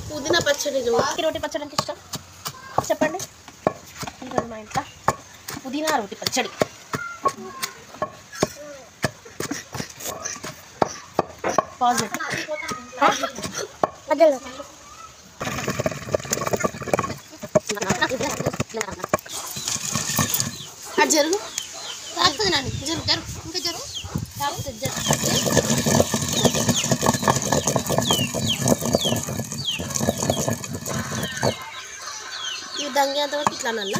పుదీనా పచ్చడి రోటి పచ్చడి అంటే ఇష్టం చెప్పండి. ఈరోజు మా ఇంట్లో పుదీనా రోటి పచ్చడి. పాజిటివ్ అది జరుగు రాస్తుంది నాని జరుగు జరుగు ఇంకా జరుగు రాస్తుంది జరుగు. ఇది దంగేంత వరకు ఇట్లా నల్ల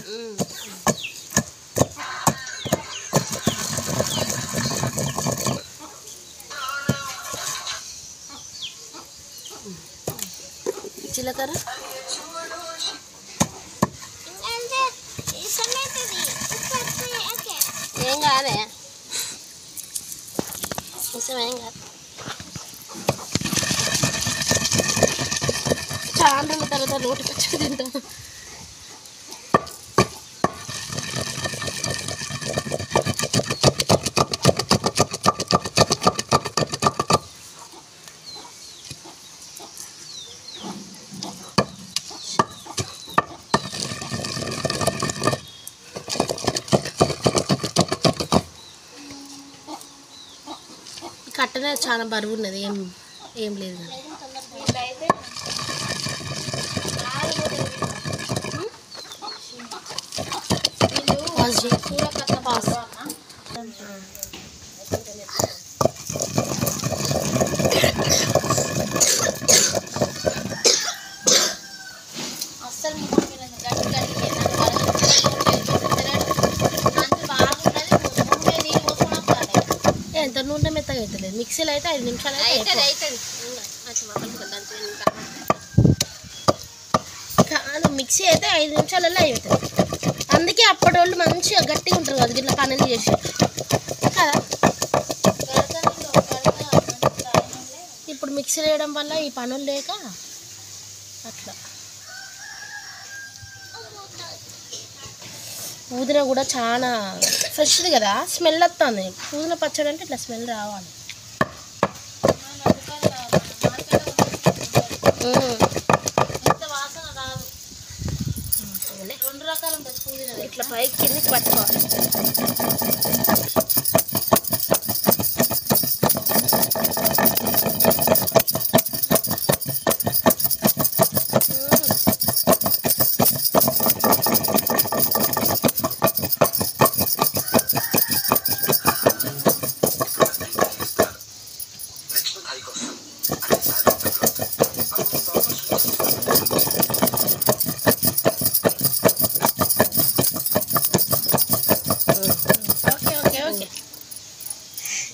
జీలకర్ర ఏం కాదే కొంచెం ఏం కాదు. చాలా రోజుల తర్వాత రోటి పచ్చడి తింటాం. కట్టనే చాలా బరువు ఉన్నది ఏం లేదు ఎంత నూనె మెత్తగా అవుతుంది. మిక్సీలో అయితే 5 నిమిషాలు కాదు, మిక్సీ అయితే 5 నిమిషాలలో అవుతుంది. అందుకే అప్పటి వాళ్ళు మంచిగా గట్టిగా ఉంటారు కదా ఇట్లా పనులు చేసి కదా. ఇప్పుడు మిక్సీ వేయడం వల్ల ఈ పనులు లేక అట్లా. పుదీనా కూడా చాలా ఫ్రెష్ది కదా, స్మెల్ వస్తుంది. పుదీనా పచ్చడి అంటే ఇట్లా స్మెల్ రావాలి. ఇట్లా పైకి కిందకి పట్టుకోవాలి.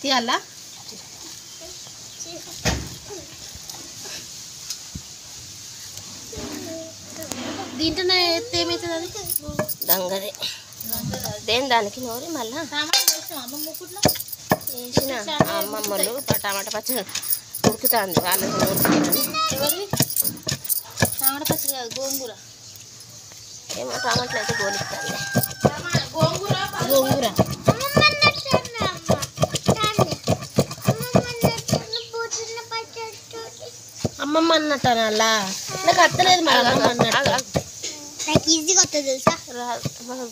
తీయాలా దీంట్లోనే ఎత్తే ఏమవుతుంది? అది దంగదే దేని దానికి నోరి మళ్ళా వేసిన అమ్మమ్మలు టమాటా పచ్చడి ఉడుకుతుంది. వాళ్ళకి ఎవరిది టమాటా పచ్చడి కాదు గోంగూర. ఏమో టమాటాలు అయితే గోలిస్తుంది. గోంగూర అమ్మమ్మ అన్నట్టు అలా నాకు అత్తలేదు. మరి అమ్మమ్మ అన్నట్టు నాకు ఈజీగా వస్తుంది తెలుసా.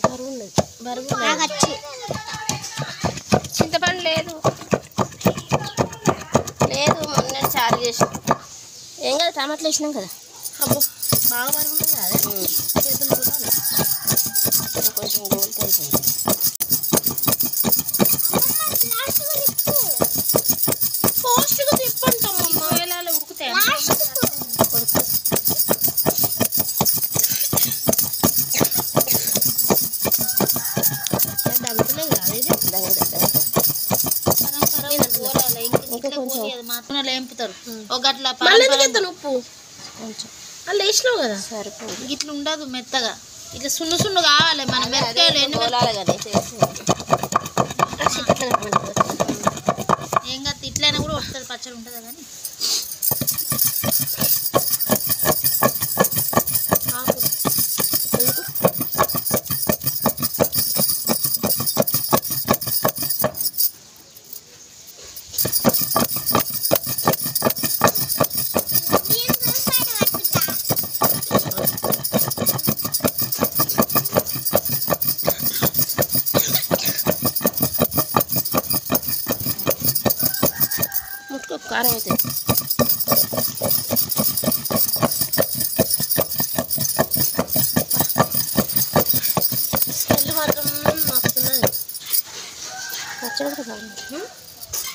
బరువు ఉన్నది, బరువు వచ్చి చింతపండు లేదు లేదు మొన్న చారు చేసి ఏం కదా టమాటాలు వేసినాం కదా. అబ్బో బాగా బరువు ఉన్నది కదా. చేతులు కూడా కొంచెం గోల్తో అయిపోయింది. పోస్ట్గా తిప్పంటాం అమ్మ వేళలో ఉడుకుతాయి. ఉప్పు కొంచెం అలా వేసినావు కదా సరిపోదు. ఇట్లా ఉండదు మెత్తగా, ఇట్లా సున్ను సున్ను కావాలి. మన మిరపకాయలు ఎన్ని ఏం కాదు ఇట్లయినా కూడా వస్తుంది, పచ్చడి ఉంటుంది కానీ. కారం అవుతుంది. స్మెల్ మాత్రం వస్తున్నది. పచ్చడి కూడా బాగుంటుంది.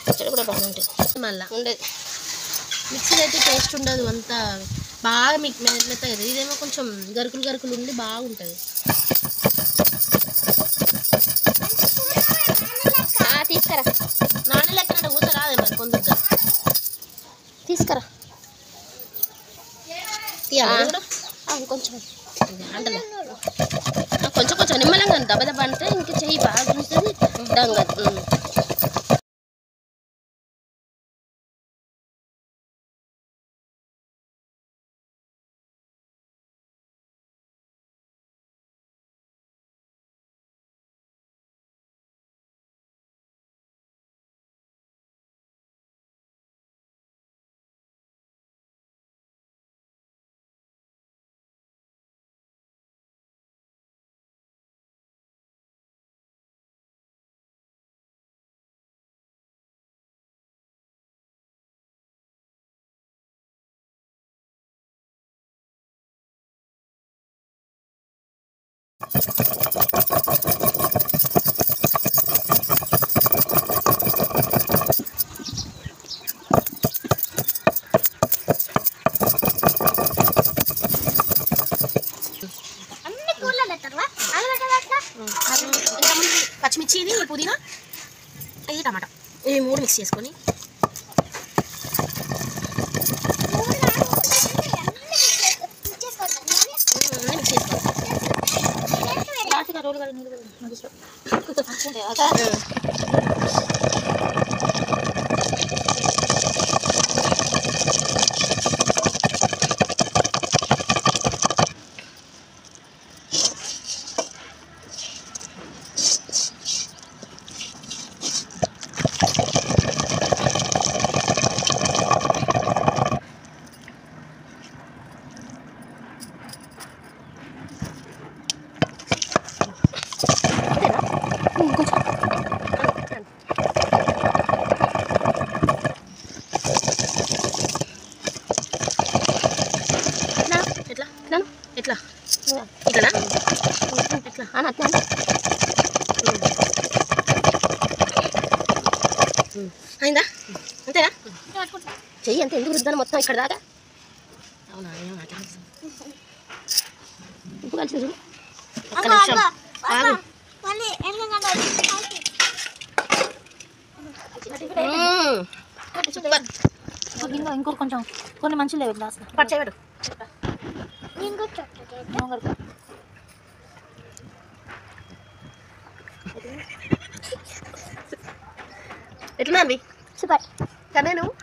పచ్చడి కూడా బాగుంటుంది. మళ్ళీ ఉండేది మిక్సీలో అయితే టేస్ట్ ఉండదు, అంత బాగా మీకు మెత్తగా. ఇదేమో కొంచెం గరుకులు గరుకులు ఉండి బాగుంటుంది. తీసుకురా నాన్న లెక్క ఊత రాదే మరి పొందుతా. తీసుకురా కొంచెం అంటే కొంచెం కొంచెం నిమ్మలంగా దెబ్బ దెబ్బ అంటే ఇంక చెయ్యి బాగా ఉంటుంది. దంగ పచ్చిమిర్చి, ఇది పుదీనా, ఇది టమాటా, ఇవి 3 మిక్స్ చేసుకొని ఎట్లా ఇట్లా ఎట్లా అని అట్లా అయిందా? అంతేనా? చెయ్యి అంతే. ఎందుకు రుద్దాను మొత్తం ఇక్కడ దాకా? అవునా? ఉప్పు కలిసి ఒక్క నిమిషం ఆగు. ఇంకో కొంచెం కొన్ని మంచి లేవు గ్లాస్ పచ్చేవాడు ఎట్లా అండి? సూపర్ కదా. నువ్వు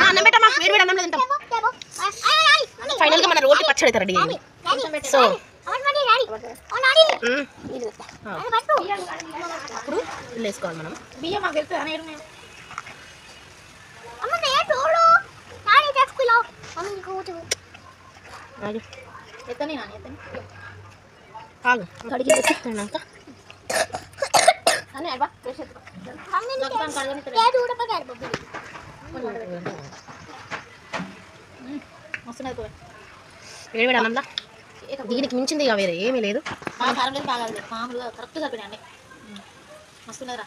అన్నం పెట్టమ్మా, వేడి వేడి అన్నంలో తింటాం. ఫైనల్ గా మన రోటి పచ్చడి అయితే రెడీ అయింది. సో ఇప్పుడు వేసుకోవాలి మనం. బియ్యం మాకు వెళ్తుంది కడిగి వేసేస్తాక వేడి వేడి అన్నంలా దీనికి మించింది ఇక వేరే ఏమీ లేదు. మామూలుగా కరెక్ట్ సరిపోయినా మస్తున్నదిరా.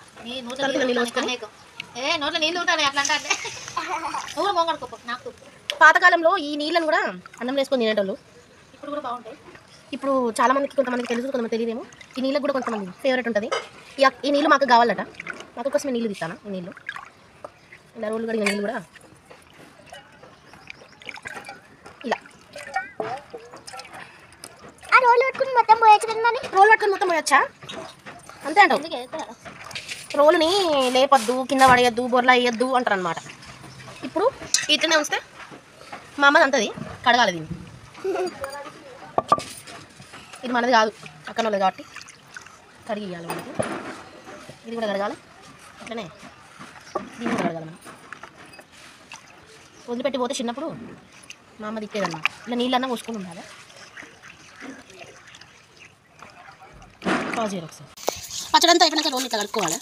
నోట్లో నీళ్ళు ఉంటాయి అట్లా అంటే నువ్వు మోగడుకోపో. నాకు పాతకాలంలో ఈ నీళ్ళను కూడా అన్నం వేసుకొని తినేటోళ్ళు. ఇప్పుడు కూడా బాగుంటాయి. ఇప్పుడు చాలా మందికి, కొంతమందికి తెలుసు, కొంతమంది తెలియదేమో. ఈ నీళ్ళకి కూడా కొంతమంది ఫేవరెట్ ఉంటుంది. ఈ నీళ్ళు మాకు కావాలట. మాకు కోసం నీళ్ళు తీస్తాను. ఈ నీళ్ళు ఇలా రోడ్లు కడిగిన నీళ్ళు కూడా ఇలా రోలు పట్టుకుని మొత్తం పోయచ్చు కదా. రోలు పట్టుకుని మొత్తం పోయొచ్చా? అంతే అంటావు. రోలుని లేపొద్దు, కింద పడేయద్దు, బొర్లా వేయద్దు అంటారు అనమాట. ఇప్పుడు ఇట్లనే ఉంచితే మా అమ్మది అంతది కడగాలి. దీన్ని ఇది మనది కాదు, పక్కన వాళ్ళది కాబట్టి కడిగి ఇవ్వాలి మనకి. ఇది కూడా కడగాలి. అట్లనే దీన్ని కూడా కడగాలి. మనం వదిలిపెట్టి పోతే చిన్నప్పుడు మా అమ్మ తిట్టేదన్నమాట. ఇలా నీళ్ళన్నా పోసుకొని ఉండాలి. పావు చేయరు ఒకసారి. పచ్చడి అంతా అయిపోయినాక రోల్ ఇట్లా కలుపుకోవాలి.